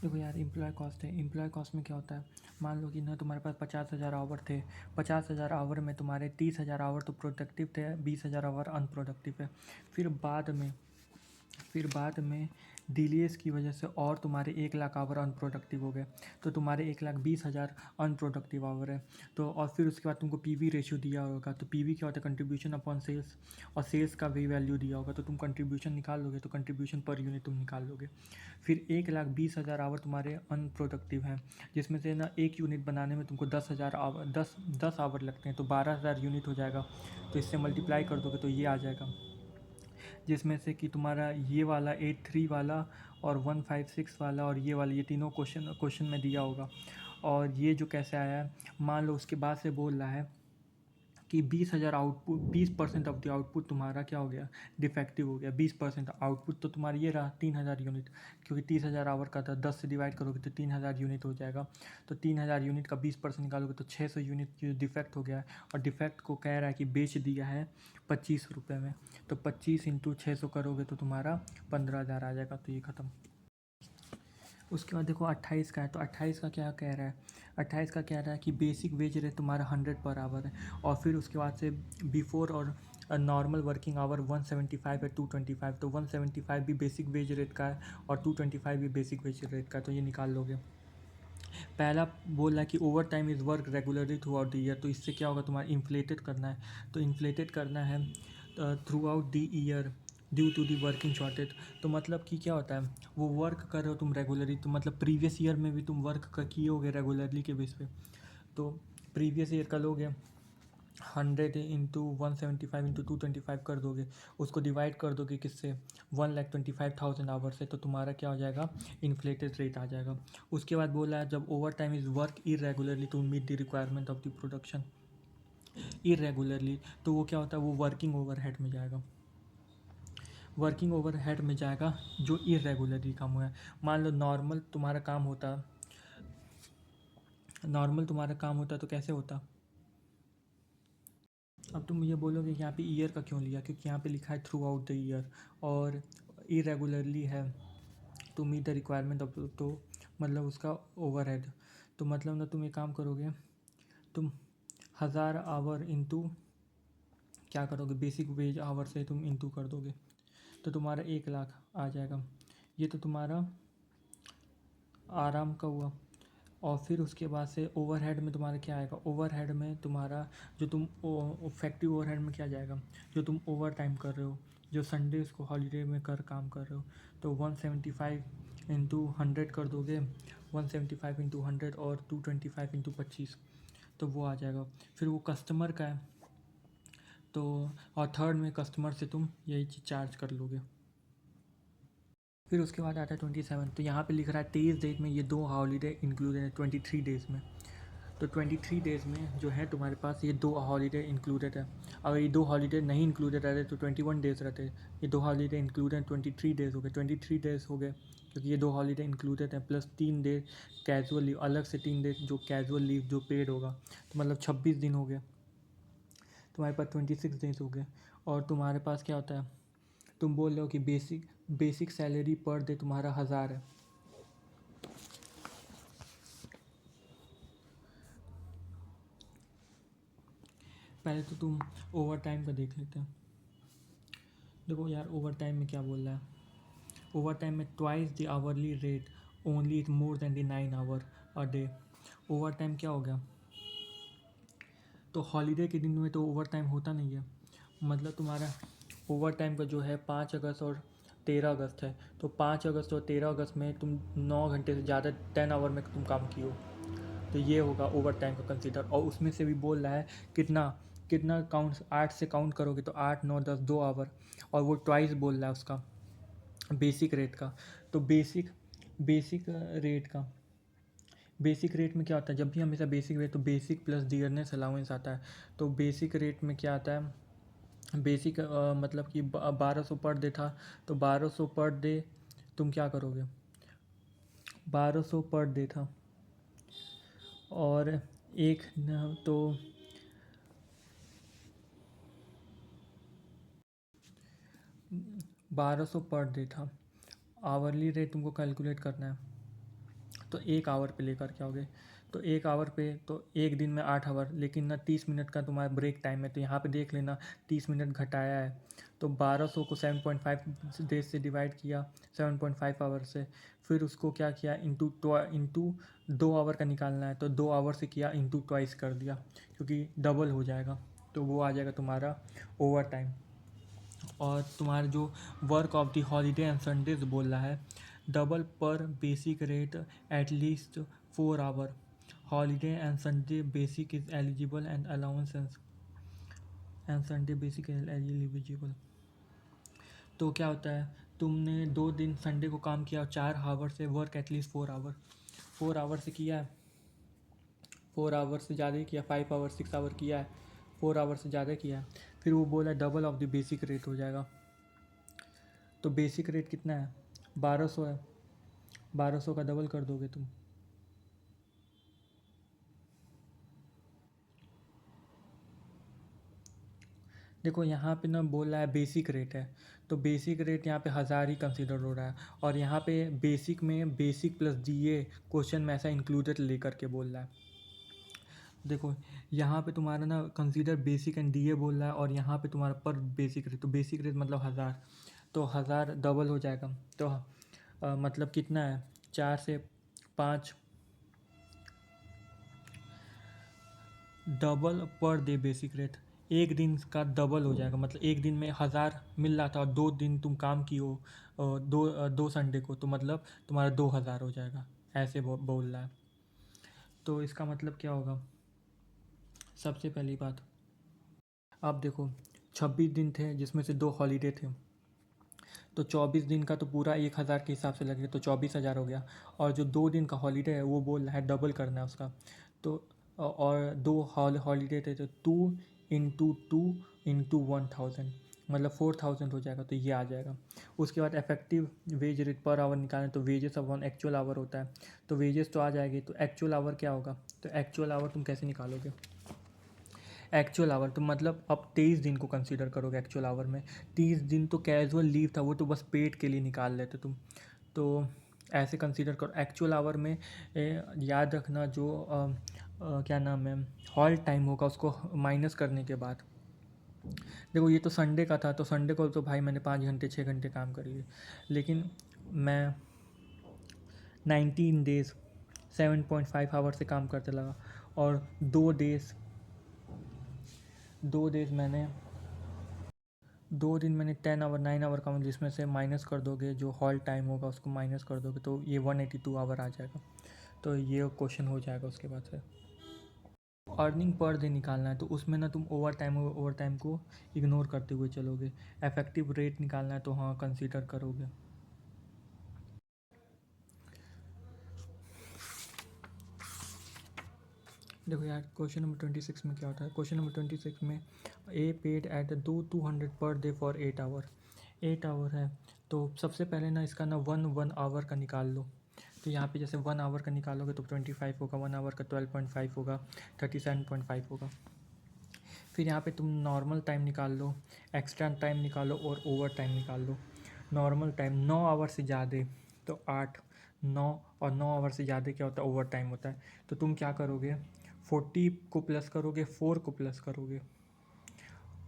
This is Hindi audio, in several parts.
देखो यार, एम्प्लॉय कॉस्ट है। एम्प्लॉय कॉस्ट में क्या होता है, मान लो कि ना तुम्हारे पास 50,000 आवर थे। 50,000 आवर में तुम्हारे 30,000 आवर तो प्रोडक्टिव थे, 20,000 आवर अनप्रोडक्टिव है। फिर बाद में फिर बाद में डिलेस की वजह से और तुम्हारे 1 लाख आवर अनप्रोडक्टिव हो गए, तो तुम्हारे 1,20,000 अनप्रोडक्टिव आवर है। तो और फिर उसके बाद तुमको पीवी रेशियो दिया होगा, तो पीवी क्या होता है, कंट्रीब्यूशन अपॉन सेल्स, और सेल्स का भी वैल्यू दिया होगा, तो तुम कंट्रीब्यूशन निकाल लोगे, तो कंट्रीब्यूशन पर यूनिट तुम निकाल लोगे। फिर 1,20,000 आवर तुम्हारे अनप्रोडक्टिव हैं, जिसमें से ना एक यूनिट बनाने में तुमको 10,000 आवर, दस आवर लगते हैं, तो 12,000 यूनिट हो जाएगा। तो इससे मल्टीप्लाई कर दोगे तो ये आ जाएगा, जिसमें से कि तुम्हारा ये वाला 83 वाला और 156 वाला और ये वाला, ये तीनों क्वेश्चन में दिया होगा। और ये जो कैसे आया है, मान लो उसके बाद से बोल रहा है कि 20,000 आउटपुट, 20% ऑफ द आउटपुट तुम्हारा क्या हो गया, डिफेक्टिव हो गया। 20% आउटपुट तो तुम्हारा ये रहा 3,000 यूनिट, क्योंकि 30,000 आवर का था, 10 से डिवाइड करोगे तो 3,000 यूनिट हो जाएगा। तो 3,000 यूनिट का 20% निकालोगे तो 600 यूनिट जो डिफेक्ट हो गया है, और डिफेक्ट को कह रहा है कि बेच दिया है 25 रुपये में। तो 25 इंटू 600 करोगे तो तुम्हारा 15,000 आ जाएगा। तो ये ख़त्म। उसके बाद देखो 28 का है, तो 28 का क्या कह रहा है, 28 का कह रहा है कि बेसिक वेज रेट तुम्हारा 100 पर आवर है, और फिर उसके बाद से बिफोर और नॉर्मल वर्किंग आवर 175 है, 225, तो 175 भी बेसिक वेज रेट का है और 225 भी बेसिक वेज रेट का है, तो ये निकाल लोगे। पहला बोल रहा है कि over time is work regularly through out the year, तो इससे क्या होगा, तुम्हारा इन्फ्लेटेड करना है, तो इन्फ्लेटेड करना है throughout the year due to the working shortage. तो मतलब कि क्या होता है, वो वर्क कर रहे हो तुम रेगुलरली, तो मतलब प्रीवियस ईयर में भी तुम वर्क किए होगे रेगुलरली के बेस पे। तो प्रीवियस ईयर का लोगे 100 इंटू 175 इंटू 225 कर दोगे, उसको डिवाइड कर दोगे किससे, 1,25,000 आवर से, तो तुम्हारा क्या हो जाएगा, इन्फ्लेटेड रेट आ जाएगा। उसके बाद बोला है जब over time is work irregularly to meet the requirement of the production. Irregularly तो वो क्या होता है, वो वर्किंग ओवरहेड में जाएगा, वर्किंग ओवरहेड में जाएगा जो इरेगुलरली काम हुआ है। मान लो नॉर्मल तुम्हारा काम होता तो कैसे होता। अब तुम ये बोलोगे कि यहाँ पे ईयर का क्यों लिया, क्योंकि यहाँ पे लिखा है थ्रू आउट द ईयर, और इरेगुलरली है to meet the requirement of, तो मतलब उसका ओवरहेड। तो मतलब ना तुम एक काम करोगे, तुम 1,000 आवर इंटू क्या करोगे, बेसिक वेज आवर से तुम इंटू कर दोगे, तो तुम्हारा 1 लाख आ जाएगा। ये तो तुम्हारा आराम का हुआ। और फिर उसके बाद से ओवरहेड में तुम्हारा क्या आएगा, ओवरहेड में तुम्हारा जो तुम फैक्ट्री ओवरहेड में क्या जाएगा, जो तुम ओवर टाइम कर रहे हो, जो संडेज़ को हॉलीडे में काम कर रहे हो, तो 175 इंटू 100 कर दोगे, 175 इंटू 100 और 225 इंटू 25, तो वो आ जाएगा। फिर वो कस्टमर का है, तो और थर्ड में कस्टमर से तुम यही चीज़ चार्ज कर लोगे। फिर उसके बाद आता है 27, तो यहाँ पे लिख रहा है 23 डेज में ये 2 हॉलीडे इंक्लूडेड है 23 डेज़ में। तो 23 डेज़ में जो है तुम्हारे पास ये 2 हॉलीडे इंक्लूडेड है। अगर ये 2 हॉलीडे नहीं इंक्लूडेड रहते तो 21 डेज़ रहते। ये 2 हॉलीडे इंक्लूडेड 23 डेज़ हो गए, 23 डेज़ हो गए, क्योंकि ये 2 हॉलीडे इंक्लूडेड हैं, प्लस 3 डे कैजुअल लीव, अलग से 3 डे जो कैजुअल लीव जो पेड होगा, तो मतलब 26 दिन हो गए। तुम्हारे पास 26 डेज हो गए। और तुम्हारे पास क्या होता है, तुम बोल रहे हो कि बेसिक सैलरी पर डे तुम्हारा 1,000 है। पहले तो तुम ओवर टाइम का देख लेते हैं। देखो यार, ओवर टाइम में क्या बोल रहा है, ओवर टाइम में twice the hourly rate only it more than the 9 hour a day. Overtime क्या हो गया, तो हॉलीडे के दिन में तो ओवर टाइम होता नहीं है। मतलब तुम्हारा ओवर टाइम का जो है 5 अगस्त और 13 अगस्त है, तो 5 अगस्त और 13 अगस्त में तुम 9 घंटे से ज़्यादा 10 आवर में तुम काम किए हो, तो ये होगा ओवर टाइम का कंसीडर। और उसमें से भी बोल रहा है कितना कितना काउंट, 8 से काउंट करोगे तो 8 9 10 2 आवर, और वो ट्वाइस बोल रहा है उसका बेसिक रेट का। तो बेसिक रेट का बेसिक रेट में क्या होता है, जब भी हमेशा बेसिक रेट, तो बेसिक प्लस डियरनेस अलाउंस आता है। तो बेसिक रेट में क्या आता है, बेसिक मतलब कि 1,200 पर डे था, तो 1,200 पर डे तुम क्या करोगे, 1,200 पर डे था, और एक तो 1,200 पर डे था। आवरली रेट तुमको कैलकुलेट करना है, तो 1 आवर पे लेकर के आओगे। तो 1 आवर पे तो एक दिन में 8 आवर, लेकिन ना 30 मिनट का तुम्हारा ब्रेक टाइम है, तो यहाँ पे देख लेना 30 मिनट घटाया है। तो 1200 को 7.5 डेज से डिवाइड किया, 7.5 आवर से। फिर उसको क्या किया, इंटू 2 आवर का निकालना है, तो 2 आवर से किया, इंटू ट्वाइस कर दिया, क्योंकि डबल हो जाएगा। तो वो आ जाएगा तुम्हारा ओवर टाइम। और तुम्हारा जो work of the holiday and Sundays बोल रहा है, डबल पर basic rate at least 4 hour, holiday and Sunday basic is eligible and allowance and Sunday basic eligible. तो क्या होता है, तुमने 2 दिन संडे को काम किया और 4 आवर से वर्क एटलीस्ट 4 आवर से किया है, 4 आवर से ज़्यादा ही किया, 5 आवर 6 आवर किया है, 4 आवर से ज़्यादा किया है। फिर वो बोला double of the basic rate हो जाएगा। तो बेसिक रेट कितना है, 1200 है, 1200 का डबल कर दोगे तुम। देखो यहाँ पे ना बोल रहा है बेसिक रेट है, तो बेसिक रेट यहाँ पे 1000 ही कंसीडर हो रहा है। और यहाँ पे बेसिक में बेसिक प्लस डीए क्वेश्चन में ऐसा इंक्लूडेड लेकर के बोल रहा है। देखो यहाँ पे तुम्हारा ना कंसीडर बेसिक एंड डीए बोल रहा है, और यहाँ पे तुम्हारा पर बेसिक रेट, तो बेसिक रेट मतलब 1000, तो 1000 डबल हो जाएगा। तो मतलब कितना है, 4 से 5, double per day basic rate, एक दिन का डबल हो जाएगा। मतलब एक दिन में 1000 मिल रहा था और 2 दिन तुम काम की हो, दो संडे को, तो मतलब तुम्हारा 2000 हो जाएगा, ऐसे बोल रहा है। तो इसका मतलब क्या होगा, सबसे पहली बात, अब देखो 26 दिन थे जिसमें से 2 हॉलीडे थे, तो 24 दिन का तो पूरा 1000 के हिसाब से लगेगा, तो 24,000 हो गया। और जो 2 दिन का हॉलीडे है वो बोल रहा है डबल करना है उसका, तो और 2 हॉलीडे थे, तो 2 × 2 × 1000, मतलब 4000 हो जाएगा, तो ये आ जाएगा। उसके बाद effective wage rate per hour निकालें, तो वेजेस अपॉन एक्चुअल आवर होता है, तो वेजेस तो आ जाएगी। तो एक्चुअल आवर क्या होगा, तो एक्चुअल आवर तुम कैसे निकालोगे, एक्चुअल आवर तो मतलब अब 23 दिन को कंसीडर करोगे एक्चुअल आवर में। 30 दिन तो कैजुअल लीव था, वो तो बस पेड के लिए निकाल लेते तुम, तो ऐसे कंसीडर करो। एक्चुअल आवर में याद रखना जो क्या नाम है, हॉल्ट टाइम होगा उसको माइनस करने के बाद। देखो ये तो संडे का था, तो संडे को तो भाई मैंने 5 घंटे 6 घंटे काम कर लिए, लेकिन मैं 19 डेज़ 7.5 आवर से काम करते लगा, और 2 दिन मैंने 10 आवर 9 आवर का, जिसमें से माइनस कर दोगे जो हॉल टाइम होगा उसको माइनस कर दोगे, तो ये 182 आवर आ जाएगा। तो ये क्वेश्चन हो जाएगा। उसके बाद से अर्निंग पर डे निकालना है, तो उसमें ना तुम ओवर टाइम को इग्नोर करते हुए चलोगे। इफेक्टिव रेट निकालना है, तो हाँ कंसीडर करोगे। देखो यार क्वेश्चन नंबर 26 में क्या होता है, क्वेश्चन नंबर 26 में ए paid eight 200 per day for 8 our, 8 our है। तो सबसे पहले ना इसका ना 1 आवर का निकाल लो। तो यहाँ पे जैसे 1 आवर का निकालोगे तो 25 होगा, 1 आवर का 12.5 होगा, 37.5 होगा। फिर यहाँ पे तुम नॉर्मल टाइम निकाल लो, एक्स्ट्रा टाइम निकालो और ओवर टाइम निकाल लो। नॉर्मल टाइम 9 आवर से ज़्यादा तो 8, 9 और 9 आवर से ज़्यादा क्या होता है, ओवर टाइम होता है। तो तुम क्या करोगे, 40 को प्लस करोगे, 4 को प्लस करोगे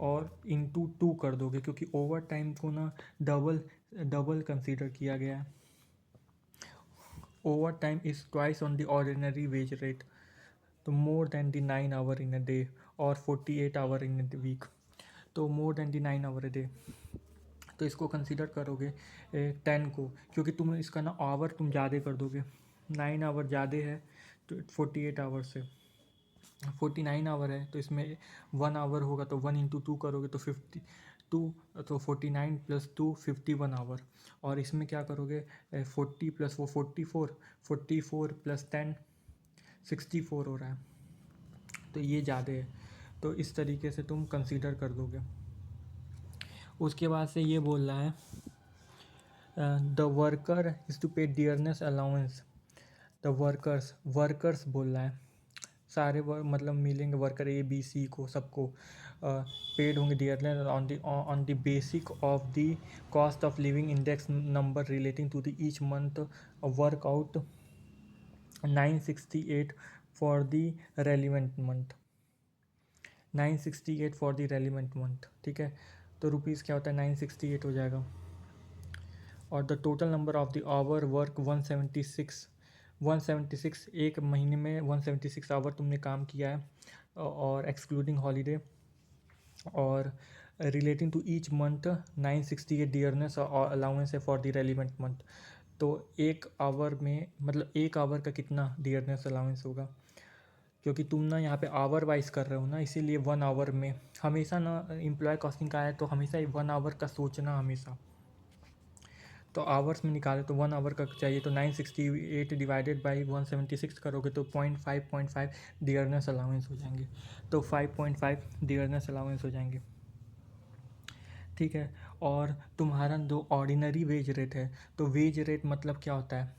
और इंटू 2 कर दोगे, क्योंकि ओवर टाइम को ना डबल कंसीडर किया गया है। Over time is twice on the ordinary wage rate, तो more than the 9 hour in a day और 48 आवर इन अ वीक, तो more than the 9 hour a day. तो इसको कंसीडर करोगे 10 को, क्योंकि तुम इसका ना आवर तुम ज़्यादा कर दोगे, 9 आवर ज़्यादा है तो 48 आवर से 49 आवर है, तो इसमें 1 आवर होगा, तो 1 × 2 करोगे तो 52, तो 49 + 2 51 आवर। और इसमें क्या करोगे, 40 + वो 44, 44 + 10 64 हो रहा है, तो ये ज़्यादा है। तो इस तरीके से तुम कंसीडर कर दोगे। उसके बाद से ये बोल रहा है द वर्कर इज़ टू पे डियरनेस अलाउंस, द वर्कर्स बोल रहा है, सारे मतलब मिलेंगे वर्कर ए बी सी को, सबको पेड होंगे dearness on the basic of the cost of living index number relating to the each month work out 968 for the relevant month, 968 for the relevant month, ठीक है। तो रुपीज़ क्या होता है 968 हो जाएगा। और the total number of the hour work 176 एक महीने में 176 आवर तुमने काम किया है, और एक्सक्लूडिंग हॉलीडे, और relating to each month 968 dearness और अलाउंस है फॉर द रेलिवेंट मंथ। तो एक आवर में मतलब एक आवर का कितना डियरनेस अलाउंस होगा, क्योंकि तुम ना यहाँ पे आवर वाइज कर रहे हो ना, इसीलिए 1 आवर में हमेशा ना एम्प्लॉय कॉस्टिंग का है तो हमेशा 1 आवर का सोचना हमेशा। तो आवर्स में निकाले तो 1 आवर का चाहिए, तो 968 डिवाइडेड बाई 176 करोगे तो 0.5 डियरनेस अलाउंस हो जाएंगे। तो 5.5 डियरनेस अलाउंस हो जाएंगे, ठीक है। और तुम्हारा जो ऑर्डिनरी वेज रेट है, तो वेज रेट मतलब क्या होता है,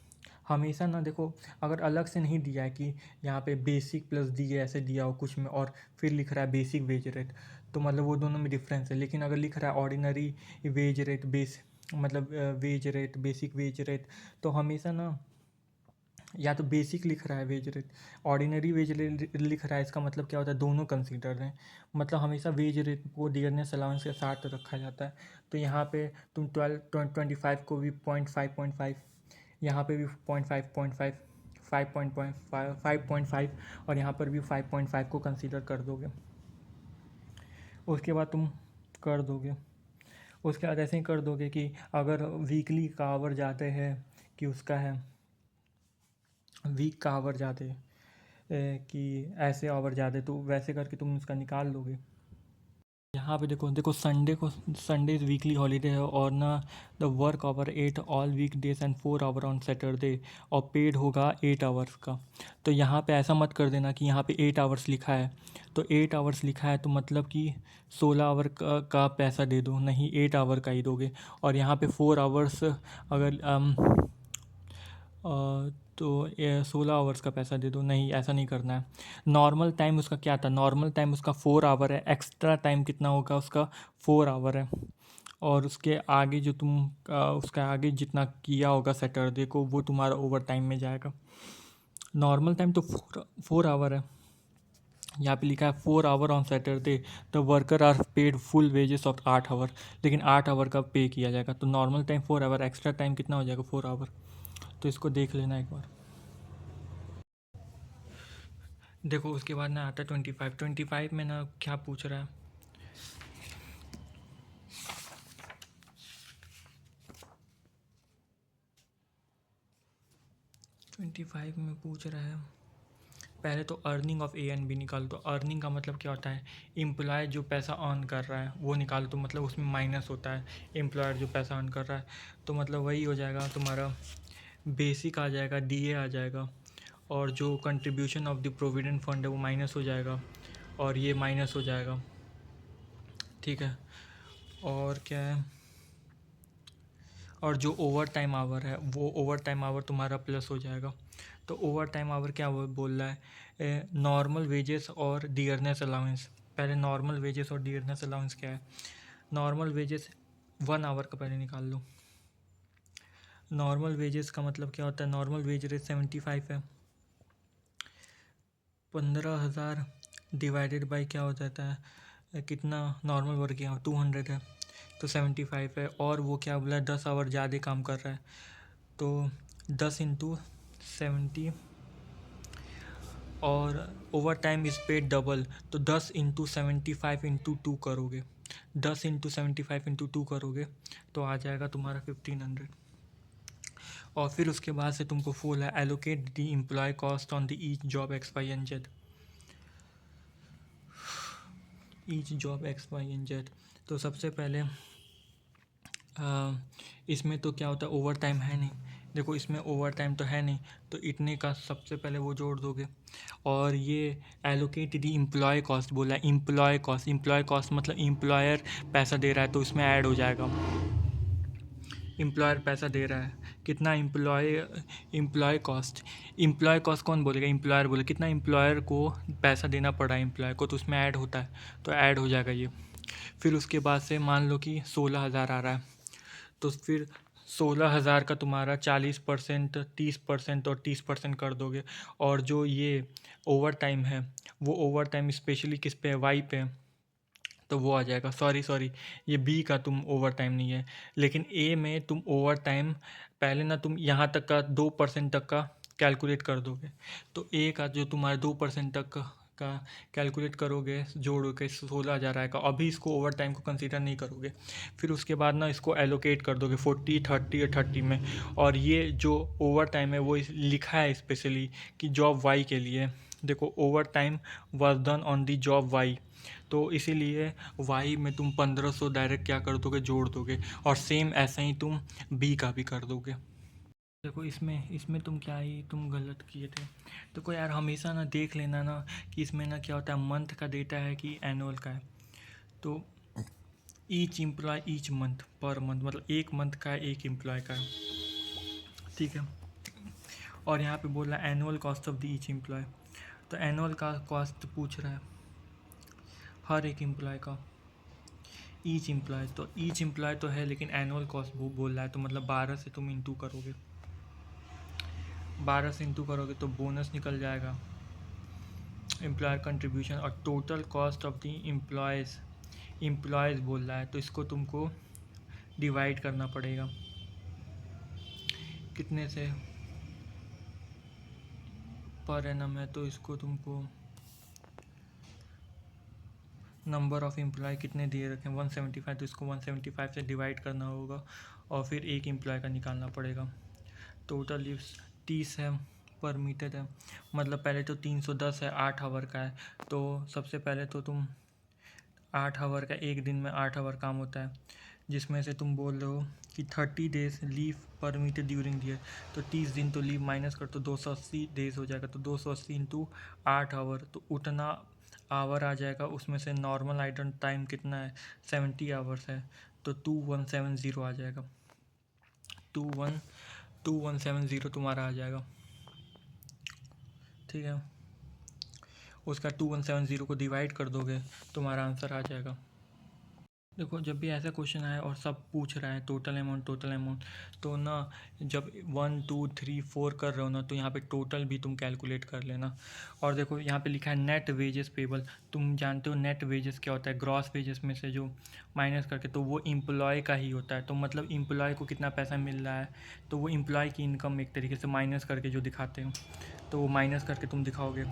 हमेशा ना देखो, अगर अलग से नहीं दिया है कि यहाँ पे बेसिक प्लस दिए ऐसे दिया हो कुछ में और फिर लिख रहा है बेसिक वेज रेट, तो मतलब वो दोनों में डिफरेंस है। लेकिन अगर लिख रहा है ऑर्डिनरी वेज रेट मतलब wage rate, basic veg rate, तो हमेशा ना या तो बेसिक लिख रहा है wage rate, ordinary wage rate लिख रहा है, इसका मतलब क्या होता है दोनों कंसीडर हैं। मतलब हमेशा वेज रेट को डियरनेस अलाउंस के साथ रखा जाता है। तो यहाँ पे तुम 25 को भी 0.5, यहाँ पे भी 0.5, 5.5 और यहाँ पर भी 5.5 को कंसीडर कर दोगे। उसके बाद तुम कर दोगे, उसके बाद ऐसे ही कर दोगे कि अगर वीकली का आवर जाते हैं कि उसका है वीक का आवर जाते कि ऐसे आवर जाते, तो वैसे करके तुम उसका निकाल लोगे। यहाँ पे देखो संडे इज़ वीकली हॉलीडे है, और ना the work hour 8 all week days and 4 hour on Saturday, और पेड होगा 8 आवर्स का। तो यहाँ पे ऐसा मत कर देना कि यहाँ पे 8 आवर्स लिखा है, तो 8 आवर्स लिखा है तो मतलब कि 16 आवर का पैसा दे दो, नहीं 8 आवर का ही दोगे। और यहाँ पे 4 आवर्स अगर तो 16 आवर्स का पैसा दे दो, नहीं ऐसा नहीं करना है। नॉर्मल टाइम उसका क्या था, नॉर्मल टाइम उसका 4 आवर है, एक्स्ट्रा टाइम कितना होगा उसका 4 आवर है। और उसके आगे जो तुम उसका आगे जितना किया होगा सैटरडे को वो तुम्हारा ओवर टाइम में जाएगा। नॉर्मल टाइम तो 4 आवर है, यहाँ पे लिखा है 4 hour on Saturday the worker are paid full wages of 8 hour, लेकिन 8 आवर का पे किया जाएगा। तो normal time 4 hour, extra time कितना हो जाएगा 4 आवर। तो इसको देख लेना एक बार। देखो उसके बाद ना आता है 25 में ना क्या पूछ रहा है, 25 में पूछ रहा है पहले तो earning of A and B निकालो। तो अर्निंग का मतलब क्या होता है, एम्प्लॉय जो पैसा अर्न कर रहा है वो निकालो, तो मतलब उसमें माइनस होता है एम्प्लॉयर जो पैसा अर्न कर रहा है। तो मतलब वही हो जाएगा तुम्हारा बेसिक आ जाएगा, डीए आ जाएगा, और जो contribution of the provident fund है वो माइनस हो जाएगा, और ये माइनस हो जाएगा, ठीक है। और क्या है, और जो ओवर टाइम आवर है वो ओवर टाइम आवर तुम्हारा प्लस हो जाएगा। तो ओवर टाइम आवर क्या वो बोल रहा है, नॉर्मल वेजेस और डियरनेस अलाउंस। पहले नॉर्मल वेजेस और डियरनेस अलाउंस क्या है, नॉर्मल वेजेस 1 आवर का पहले निकाल लो। नॉर्मल वेजेस का मतलब क्या होता है, नॉर्मल वेज रेट 75 है, 15,000 डिवाइडेड बाई क्या हो जाता है, कितना नॉर्मल वर्क है 200 है, तो 75 है। और वो क्या बोला 10 आवर ज़्यादा काम कर रहा है, तो 10 इंटू 70, और over time is paid double, तो 10 इंटू 75 इंटू 2 करोगे, 10 इंटू 75 इंटू 2 करोगे तो आ जाएगा तुम्हारा 1500। और फिर उसके बाद से तुमको फुल है allocate the employ cost on the each job X Y and Z, each job X Y and Z. तो सबसे पहले इसमें तो क्या होता है ओवर टाइम है नहीं, देखो इसमें ओवर टाइम तो है नहीं, तो इतने का सबसे पहले वो जोड़ दोगे। और ये एलोकेट दी एम्प्लॉय कॉस्ट बोला है, एम्प्लॉय कॉस्ट मतलब एम्प्लॉयर पैसा दे रहा है तो इसमें ऐड हो जाएगा, एम्प्लॉयर पैसा दे रहा है कितना, एम्प्लॉय कॉस्ट कौन बोलेगा, एम्प्लॉयर बोले कितना एम्प्लॉयर को पैसा देना पड़ा एम्प्लॉय को, तो उसमें ऐड होता है, तो ऐड हो जाएगा ये। फिर उसके बाद से मान लो कि 16,000 आ रहा है, तो फिर 16,000 का तुम्हारा 40%, 30% और 30% कर दोगे। और जो ये ओवर टाइम है, वो ओवर टाइम स्पेशली किस पे है, वाई पे है, तो वो आ जाएगा। सॉरी सॉरी, ये बी का तुम ओवर टाइम नहीं है, लेकिन ए में तुम ओवर टाइम पहले ना तुम यहाँ तक का 2% तक का कैलकुलेट कर दोगे। तो ए का जो तुम्हारा 2% तक का कैलकुलेट करोगे जोड़ के 16,000 आएगा। अभी इसको ओवर टाइम को कंसीडर नहीं करोगे। फिर उसके बाद ना इसको एलोकेट कर दोगे 40, 30 और 30 में। और ये जो ओवर टाइम है वो लिखा है स्पेशली कि जॉब वाई के लिए। देखो, overtime was done on the job Y, तो इसीलिए वाई में तुम 1500 डायरेक्ट क्या कर दोगे, जोड़ दोगे। और सेम ऐसा ही तुम बी का भी कर दोगे। देखो, इसमें इसमें तुम क्या ही तुम गलत किए थे। देखो यार, हमेशा ना देख लेना ना कि इसमें ना क्या होता है, मंथ का डेटा है कि एनुअल का है। तो each employ each month, per month मतलब एक मंथ का है, एक एम्प्लॉय का है, ठीक है। और यहाँ पे बोल रहा है annual cost of the each employ, तो एनुअल का कॉस्ट पूछ रहा है हर एक एम्प्लॉय का। ईच एम्प्लॉय, तो ईच एम्प्लॉय तो है, लेकिन एनुअल कॉस्ट वो बोल रहा है, तो मतलब 12 से तुम इंटू करोगे। 12 से इंटू करोगे तो बोनस निकल जाएगा, एम्प्लॉयर कंट्रीब्यूशन। और total cost of the employees बोल रहा है, तो इसको तुमको डिवाइड करना पड़ेगा कितने से, पर एनम है तो इसको तुमको नंबर ऑफ़ एम्प्लॉय कितने दिए रखें 175, तो इसको 175 से डिवाइड करना होगा और फिर एक एम्प्लॉय का निकालना पड़ेगा। टोटल लीव्स 30 है, परमिटेड है, मतलब पहले तो 310 है, 8 आवर का है। तो सबसे पहले तो तुम 8 आवर का, एक दिन में 8 आवर काम होता है, जिसमें से तुम बोल रहे हो कि 30 days leave permitted during year, तो 30 दिन तो लीव माइनस कर तो 280 डेज हो जाएगा। तो 280 इंटू 8 आवर, तो उतना आवर आ जाएगा। उसमें से नॉर्मल आइडल टाइम कितना है, 70 आवर्स है, तो 2170 आ जाएगा। 2170 तुम्हारा आ जाएगा, ठीक है। उसका 2170 को डिवाइड कर दोगे, तुम्हारा आंसर आ जाएगा। देखो, जब भी ऐसा क्वेश्चन आए और सब पूछ रहा है टोटल अमाउंट, तो ना जब 1 2 3 4 कर रहे हो ना, तो यहाँ पे टोटल भी तुम कैलकुलेट कर लेना। और देखो, यहाँ पे लिखा है नेट वेजेस पेबल। तुम जानते हो नेट वेजेस क्या होता है, ग्रॉस वेजेस में से जो माइनस करके, तो वो एम्प्लॉय का ही होता है। तो मतलब एम्प्लॉय को कितना पैसा मिल रहा है, तो वो एम्प्लॉय की इनकम एक तरीके से माइनस करके जो दिखाते हो, तो वो माइनस करके तुम दिखाओगे।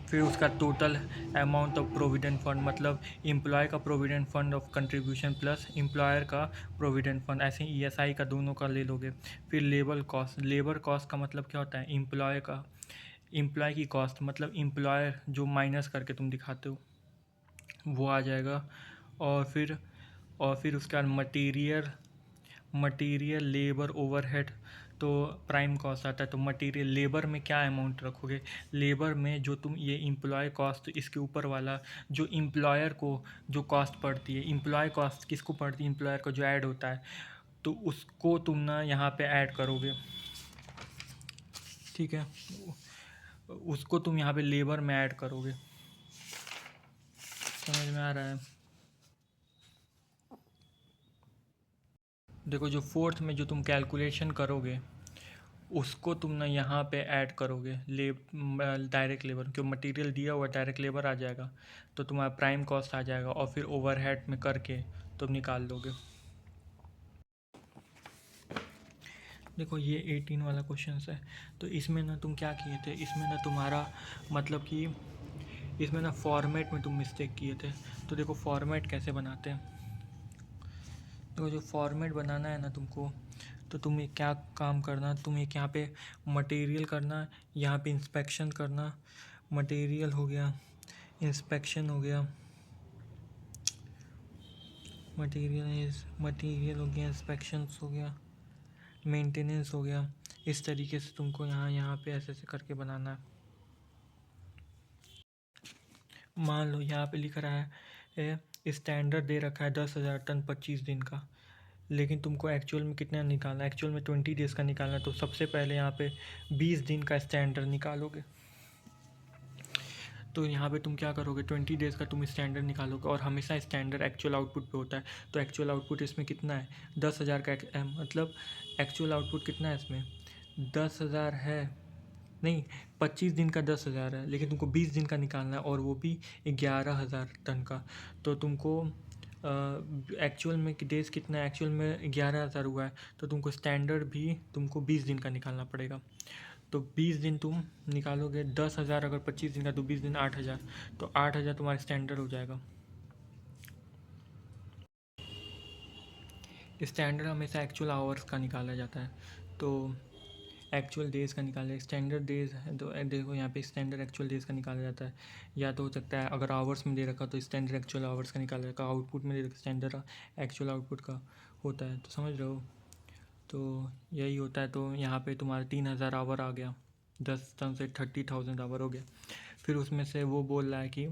फिर उसका total amount of provident fund, मतलब एम्प्लॉय का provident fund of contribution plus employer का प्रोविडेंट फंड, ऐसे ही ईएसआई का दोनों का ले लोगे। फिर लेबर कॉस्ट का मतलब क्या होता है, एम्प्लॉय की कॉस्ट, मतलब एम्प्लॉयर जो माइनस करके तुम दिखाते हो, वो आ जाएगा। और फिर उसके बाद मटेरियल लेबर ओवरहेड, तो प्राइम कॉस्ट आता है। तो मटेरियल लेबर में क्या अमाउंट रखोगे, लेबर में जो तुम ये एम्प्लॉय कॉस्ट, इसके ऊपर वाला जो एम्प्लॉयर को जो कॉस्ट पड़ती है, एम्प्लॉय कॉस्ट किसको पड़ती है, एम्प्लॉयर को जो ऐड होता है, तो उसको तुम ना यहाँ पे ऐड करोगे, ठीक है। उसको तुम यहाँ पे लेबर में ऐड करोगे। समझ में आ रहा है। देखो, जो फोर्थ में जो तुम कैलकुलेशन करोगे, उसको तुम ना यहाँ पे ऐड करोगे डायरेक्ट लेबर, क्यों मटेरियल दिया हुआ डायरेक्ट लेबर आ जाएगा, तो तुम्हारा प्राइम कॉस्ट आ जाएगा। और फिर ओवरहेड में करके तुम निकाल दोगे। देखो, ये 18 वाला क्वेश्चन है, तो इसमें ना तुम क्या किए थे, इसमें ना तुम्हारा मतलब कि इसमें ना फॉर्मेट में तुम मिस्टेक किए थे। तो देखो, फॉर्मेट कैसे बनाते हैं। देखो, जो फॉर्मेट बनाना है ना तुमको, तो तुम्हें क्या काम करना, तुम्हें यहाँ पे मटेरियल करना, यहाँ पे इंस्पेक्शन करना, मटेरियल हो गया, इंस्पेक्शन हो गया, मटेरियल हो गया, इंस्पेक्शंस हो गया, मेंटेनेंस हो गया। इस तरीके से तुमको यहाँ पे ऐसे ऐसे करके बनाना है। मान लो यहाँ पे लिख रहा है स्टैंडर्ड दे रखा है 10,000 टन 25 दिन का, लेकिन तुमको एक्चुअल में कितना निकालना है, एक्चुअल में 20 डेज़ का निकालना है। तो सबसे पहले यहाँ पे 20 दिन का स्टैंडर्ड निकालोगे। तो यहाँ पे तुम क्या करोगे, 20 डेज़ का तुम स्टैंडर्ड निकालोगे और हमेशा स्टैंडर्ड एक्चुअल आउटपुट पे होता है। तो एक्चुअल आउटपुट इसमें कितना है, 10,000 का मतलब एक्चुअल आउटपुट कितना है इसमें, 10,000 है, नहीं 25 दिन का 10,000 है, लेकिन तुमको 20 दिन का निकालना है और वो भी 11,000 टन का। तो तुमको एक्चुअल में डेज़ कितना है, एक्चुअल में 11,000 हुआ है, तो तुमको स्टैंडर्ड भी तुमको 20 दिन का निकालना पड़ेगा। तो 20 दिन तुम निकालोगे, 10,000 अगर 25 दिन का, तो 20 दिन 8,000, तो 8,000 तुम्हारा स्टैंडर्ड हो जाएगा। स्टैंडर्ड हमेशा एक्चुअल आवर्स का निकाला जाता है, तो एक्चुअल डेज़ का निकाले, स्टैंडर्ड डेज़ है तो देखो यहाँ पे स्टैंडर्ड एक्चुअल डेज़ का निकाला जाता है। या तो हो सकता है अगर आवर्स में दे रखा तो स्टैंडर्ड एक्चुअल आवर्स का निकाला जाएगा, आउटपुट में दे रखा स्टैंडर्ड एक्चुअल आउटपुट का होता है, तो समझ रहे हो। तो यही होता है। तो यहाँ पे तुम्हारा 3,000 आवर आ गया, 10 टन से 30,000 आवर हो गया। फिर उसमें से वो बोल रहा है कि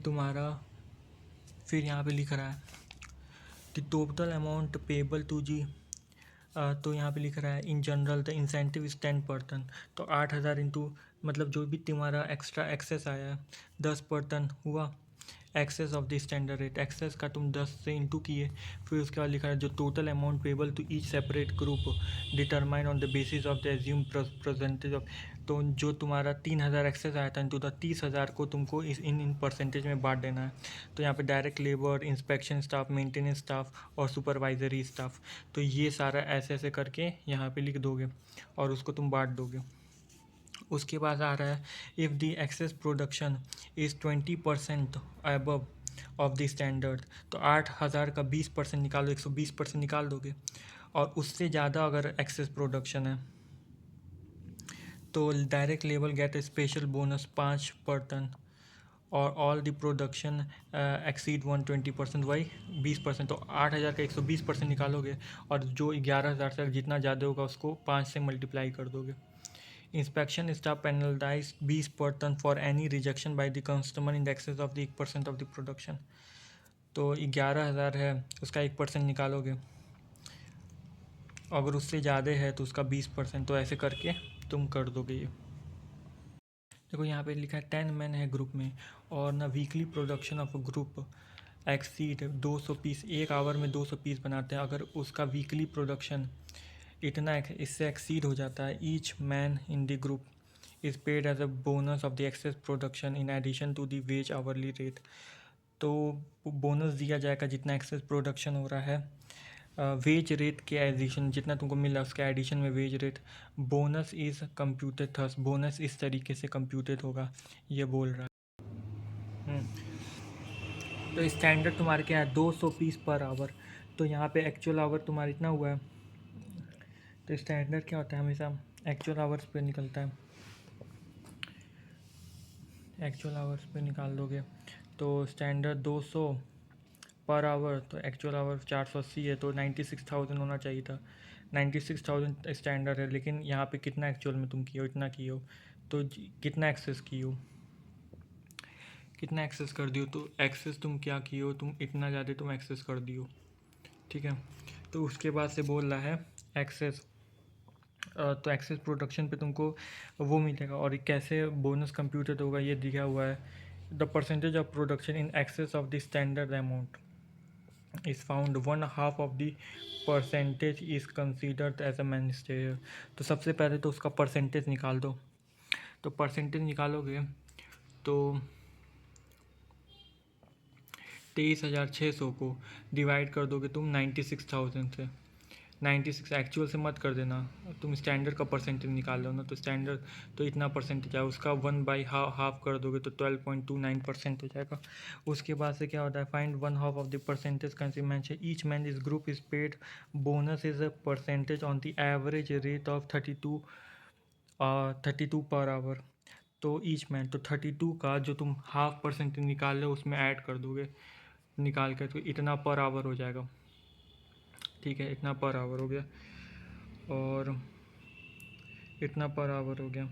तुम्हारा, फिर यहाँ पे लिख रहा है कि टोटल अमाउंट पेबल टू जी, तो यहाँ पे लिख रहा है in general the incentive is 10%। तो 8,000 इंटू, मतलब जो भी तुम्हारा एक्स्ट्रा एक्सेस आया है 10% हुआ excess of the standard rate, excess का तुम 10 से इंटू किए। फिर उसके बाद लिखा है जो total amount payable to each separate group determine on the basis of the assume percentage of. तो जो तुम्हारा 3,000 एक्सेस आया था इंटू द 30,000 को तुमको इन परसेंटेज में बांट देना है। तो यहाँ पे direct labour, inspection staff, maintenance staff और सुपरवाइजरी स्टाफ, तो ये सारा ऐसे ऐसे करके यहाँ पे लिख दोगे और उसको तुम बांट दोगे। उसके बाद आ रहा है if the excess production is 20% above of the standard, तो 8,000 का 20% निकालो, 120% निकाल दोगे। और उससे ज़्यादा अगर एक्सेस प्रोडक्शन है तो डायरेक्ट लेवल गेट ए स्पेशल बोनस 5 पर टन, और ऑल द प्रोडक्शन एक्सीड 120%, वही 20%। तो 8,000 का 120% निकालोगे और जो 11,000 से जितना ज़्यादा होगा उसको 5 से मल्टीप्लाई कर दोगे। Inspection staff penalise 20% for any rejection by the customer in the excess of the 1% of the production. तो 11,000 है, उसका 1% निकालोगे, अगर उससे ज़्यादा है तो उसका 20%, तो ऐसे करके तुम कर दोगे ये। देखो यहाँ पे लिखा है 10 मैन है ग्रुप में और ना weekly production of group exceed 200 piece, एक आवर में 200 पीस बनाते हैं, अगर उसका वीकली प्रोडक्शन इतना इससे एक्सीड हो जाता है, each man in the group is paid as a bonus of the excess production in addition to the wage hourly rate. तो बोनस दिया जाएगा जितना एक्सेस प्रोडक्शन हो रहा है, वेज रेट के एडिशन, जितना तुमको मिल रहा है उसके एडिशन में wage rate. Bonus is computed thus, bonus इस तरीके से कंप्यूटेड होगा, ये बोल रहा है। तो स्टैंडर्ड तुम्हारे क्या है, 200 पीस पर आवर। तो यहाँ पे एक्चुअल आवर तुम्हारा इतना हुआ है, तो स्टैंडर्ड क्या होता है, हमेशा एक्चुअल आवर्स पे निकलता है, एक्चुअल आवर्स पे निकाल दोगे। तो स्टैंडर्ड 200 पर आवर, तो एक्चुअल आवर 480 है, तो 96,000 होना चाहिए था। 96,000 स्टैंडर्ड है, लेकिन यहाँ पे कितना एक्चुअल में तुम किए हो, इतना किए हो, तो कितना एक्सेस किए हो, कितना एक्सेस कर दियो, तो एक्सेस तुम क्या किए हो, तुम इतना ज़्यादा तुम एक्सेस कर दियो, ठीक है। तो उसके बाद से बोल रहा है एक्सेस, तो एक्सेस प्रोडक्शन पे तुमको वो मिलेगा, और कैसे बोनस कंप्यूटेड होगा ये दिया हुआ है। The percentage of production in excess of the standard amount is found, 1/2 of the percentage is considered as a manager. तो सबसे पहले तो उसका परसेंटेज निकाल दो। तो परसेंटेज निकालोगे तो 23,600 को डिवाइड कर दोगे तुम 96,000 से। 96 एक्चुअल से मत कर देना, तुम स्टैंडर्ड का परसेंटेज निकाल लो ना, तो स्टैंडर्ड तो इतना परसेंटेज है, उसका 1/2 कर दोगे तो 12.29% हो जाएगा। उसके बाद से क्या होता है, find 1/2 of the percentage consumption, each man is group is paid bonus is a percentage on the average rate of 32 per our. तो ईच मैन, तो 32 का जो तुम हाफ परसेंटेज निकाल लो उसमें ऐड कर दोगे, निकाल कर तो इतना पर आवर हो जाएगा, ठीक है, इतना पर आवर हो गया, और इतना पर आवर हो गया,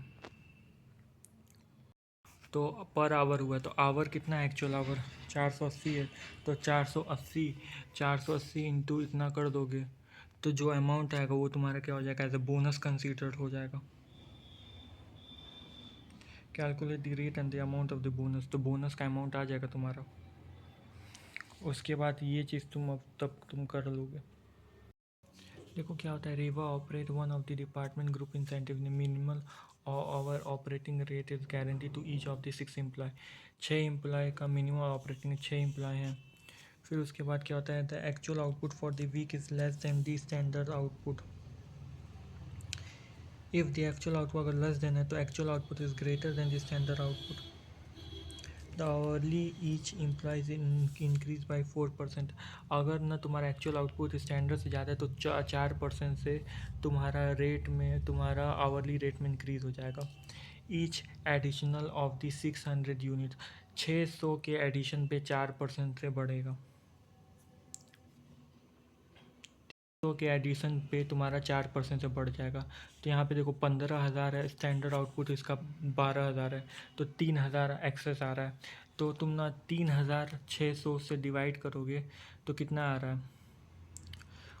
तो पर आवर हुआ, तो आवर कितना है, एक्चुअल आवर 480 है, तो 480 इंटू इतना कर दोगे, तो जो अमाउंट आएगा वो तुम्हारा क्या हो जाएगा, एज ए बोनस कंसीडर हो जाएगा। Calculate the rate and the amount of the bonus, तो बोनस का अमाउंट आ जाएगा तुम्हारा। उसके बाद ये चीज़ तुम अब तब तुम कर लोगे। देखो क्या होता है, रेवा operate one of the department group incentive minimal और operating rate is guarantee to each of the 6 employ. 6 employ का मिनिमम ऑपरेटिंग 6 एम्प्लॉय हैं। फिर उसके बाद क्या होता है, the actual output for the week is less than the standard output. If the actual output अगर लेस देन है तो actual output is greater than the standard output. The hourly each implies increase by 4%। अगर ना तुम्हारा एक्चुअल आउटपुट स्टैंडर्ड से ज़्यादा है तो 4% से तुम्हारा रेट में, तुम्हारा आवरली रेट में इंक्रीज़ हो जाएगा। Each additional of the 600 unit, 600 के एडिशन पे 4% से बढ़ेगा। तो के एडिशन पे तुम्हारा 4% से बढ़ जाएगा। तो यहाँ पे देखो 15,000 है, स्टैंडर्ड आउटपुट इसका 12,000 है, तो 3,000 एक्सेस आ रहा है। तो तुम ना 3,600 से डिवाइड करोगे तो कितना आ रहा है,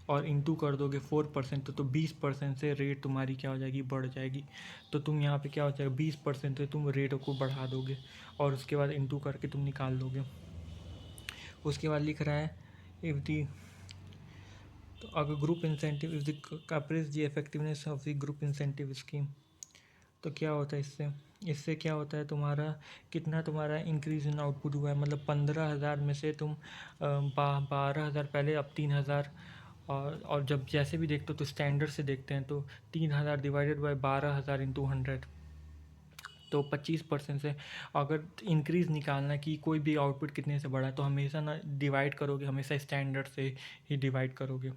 और इंटू कर दोगे 4%, तो 20% से रेट तुम्हारी क्या हो जाएगी, बढ़ जाएगी। तो तुम यहाँ पे क्या हो जाएगा, 20% से तुम रेट को बढ़ा दोगे और उसके बाद इंटू करके तुम निकाल दोगे। उसके बाद लिख रहा है इफ़ दी, तो अगर group incentive if the apprise the effectiveness of the group incentive scheme, तो क्या होता है इससे, इससे क्या होता है, तुम्हारा कितना तुम्हारा इंक्रीज इन आउटपुट हुआ है। मतलब 15,000 में से तुम 12,000 पहले, अब 3,000, और जब जैसे भी देखते हो तो स्टैंडर्ड से देखते हैं तो 3,000 डिवाइडेड बाई 12,000 इंटू 100, तो 25% से अगर इंक्रीज़ निकालना है कि कोई भी आउटपुट कितने से बढ़ा है तो हमेशा ना डिवाइड करोगे, हमेशा स्टैंडर्ड से ही डिवाइड करोगे।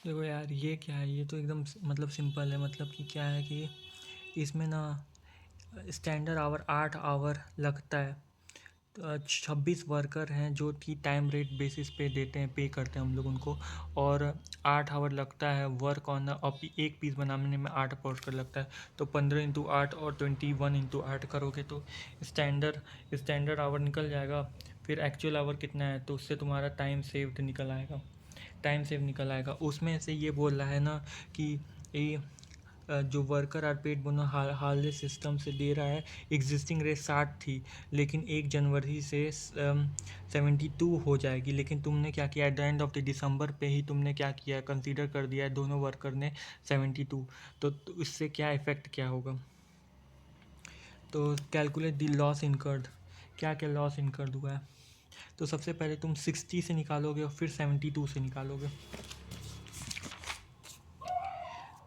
देखो यार ये क्या है, ये तो एकदम मतलब सिंपल है। मतलब कि क्या है कि इसमें ना स्टैंडर्ड आवर 8 आवर लगता है, तो 26 वर्कर हैं जो कि टाइम रेट बेसिस पे देते हैं, पे करते हैं हम लोग उनको, और 8 आवर लगता है वर्क ऑन अब एक पीस बनाने में 8 वर्कर लगता है। तो 15 इंटू 8 और 21 इंटू 8 करोगे तो स्टैंडर्ड आवर निकल जाएगा। फिर एक्चुअल आवर कितना है तो उससे तुम्हारा टाइम सेव्ड निकल आएगा, टाइम सेव निकल आएगा। उसमें से ये बोल रहा है ना कि ये जो वर्कर आर पेड बोनस हाल सिस्टम से दे रहा है, एग्जिस्टिंग रेट 60 थी लेकिन 1 जनवरी से 72 हो जाएगी। लेकिन तुमने क्या किया, at the end of the दिसंबर पे ही तुमने क्या किया, कंसीडर कर दिया है दोनों वर्कर ने 72। तो इससे क्या इफ़ेक्ट क्या होगा, तो कैलकुलेट द लॉस इनकर्ड, क्या क्या लॉस इनकर्ड हुआ है। तो सबसे पहले तुम 60 से निकालोगे और फिर 72 से निकालोगे।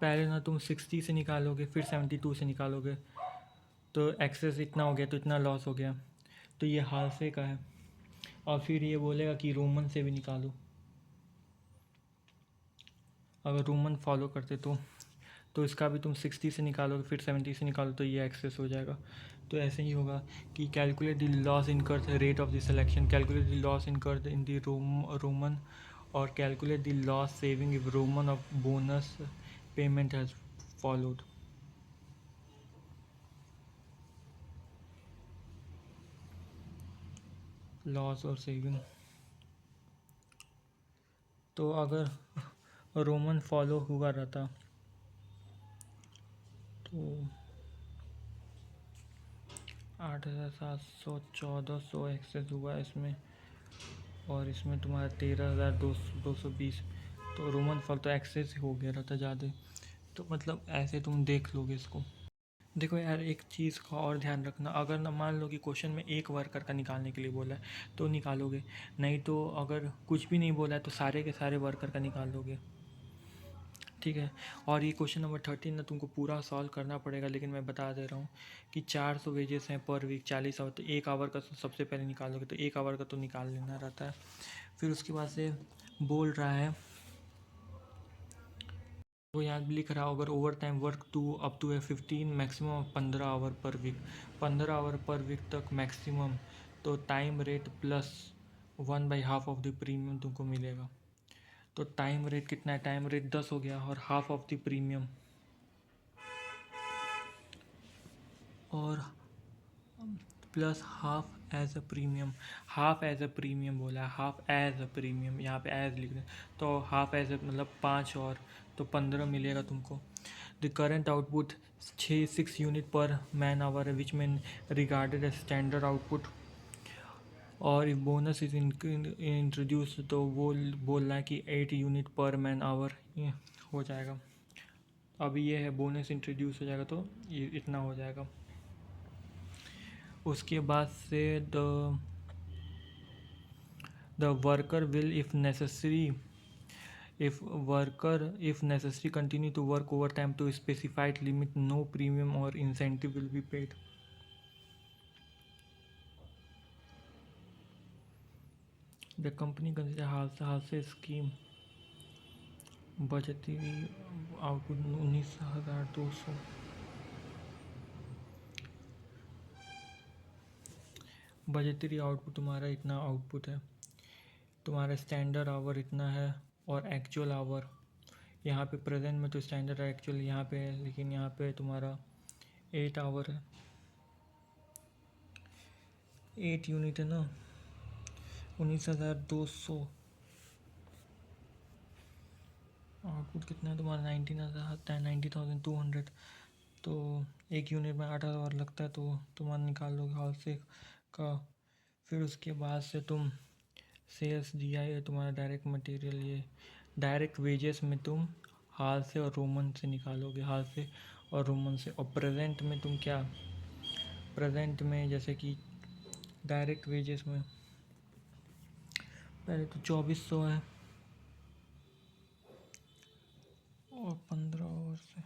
पहले ना तुम 60 से निकालोगे फिर 72 से निकालोगे, तो एक्सेस इतना हो गया, तो इतना लॉस हो गया, तो ये हाल से का है। और फिर ये बोलेगा कि रोमन से भी निकालो, अगर रोमन फॉलो करते तो इसका भी तुम 60 से निकालोगे फिर 70 से निकालो तो ये एक्सेस हो जाएगा। तो ऐसे ही होगा कि calculate the loss incurred rate of the selection, calculate the loss incurred in the roman, और calculate the loss saving if roman of bonus payment has followed. Loss और सेविंग, तो अगर रोमन फॉलो हुआ रहता तो 8,714 एक्सेस हुआ इसमें, और इसमें तुम्हारा 13,220, तो रोमन फॉल तो एक्सेस हो गया रहता ज़्यादा। तो मतलब ऐसे तुम देख लोगे इसको। देखो यार एक चीज़ का और ध्यान रखना, अगर ना मान लो कि क्वेश्चन में एक वर्कर का निकालने के लिए बोला है तो निकालोगे, नहीं तो अगर कुछ भी नहीं बोला है तो सारे के सारे वर्कर का निकाल लोगे, ठीक है। और ये क्वेश्चन नंबर 13 ना तुमको पूरा सॉल्व करना पड़ेगा, लेकिन मैं बता दे रहा हूँ कि 400 वेजेस हैं पर वीक, 40 आवर, तो 1 आवर का तो सबसे पहले निकालोगे, तो 1 आवर का तो निकाल लेना रहता है। फिर उसके बाद से बोल रहा है, तो यहाँ भी लिख रहा है अगर overtime work to up to 15 maximum 15 hour per week, 15 hour per week तक मैक्सिमम, तो time rate plus 1/2 of the premium तुमको मिलेगा। तो टाइम रेट कितना है, टाइम रेट 10 हो गया और हाफ ऑफ द प्रीमियम, और plus half as a premium, half as a premium बोला है, हाफ एज अ प्रीमियम, यहाँ पे एज लिख दें, तो हाफ एज मतलब 5 और, तो 15 मिलेगा तुमको। The current output 6 unit per man hour है which man regarded as standard output. और इफ बोनस इज इंट्रोड्यूस तो वो बोल रहा है कि 8 यूनिट पर मैन आवर हो जाएगा। अभी ये है बोनस इंट्रोड्यूस हो जाएगा तो ये इतना हो जाएगा। उसके बाद से the worker will if necessary continue to work overtime to a specified limit, no premium or incentive will be paid. The company consider halse scheme budgetary output 19,200। Budgetary output तुम्हारा इतना आउटपुट है, तुम्हारा स्टैंडर्ड आवर इतना है और एक्चुअल आवर यहाँ पे प्रेजेंट में तो स्टैंडर्ड है एक्चुअल यहाँ पे है, लेकिन यहाँ पे तुम्हारा 8 आवर है, 8 यूनिट है ना, 19,200। आउटपुट कितना है तुम्हारा 90,200। तो एक यूनिट में 8 आवर लगता है तो तुम्हारा निकाल लोगे हाल से का। फिर उसके बाद से तुम सेल्स दिया है तुम्हारा डायरेक्ट मटेरियल, ये डायरेक्ट वेजेस में तुम हाल से और रोमन से निकालोगे, हाल से और रोमन से। और प्रेजेंट में तुम क्या, प्रेजेंट में जैसे कि डायरेक्ट वेजेस में पहले तो 2400 है और 15 आवर से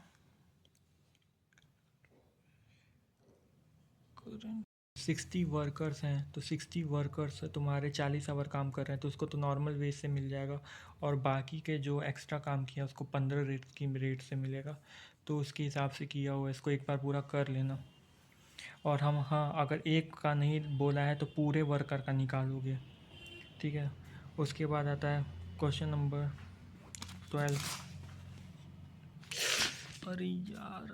60 वर्कर्स हैं तो 60 वर्कर्स तुम्हारे 40 आवर काम कर रहे हैं तो उसको तो नॉर्मल वेज से मिल जाएगा, और बाकी के जो एक्स्ट्रा काम किया उसको 15 रेट से मिलेगा। तो उसके हिसाब से किया हुआ इसको एक बार पूरा कर लेना। और हम हाँ अगर एक का नहीं बोला है तो पूरे वर्कर का निकालोगे, ठीक है। उसके बाद आता है क्वेश्चन नंबर 12। अरे यार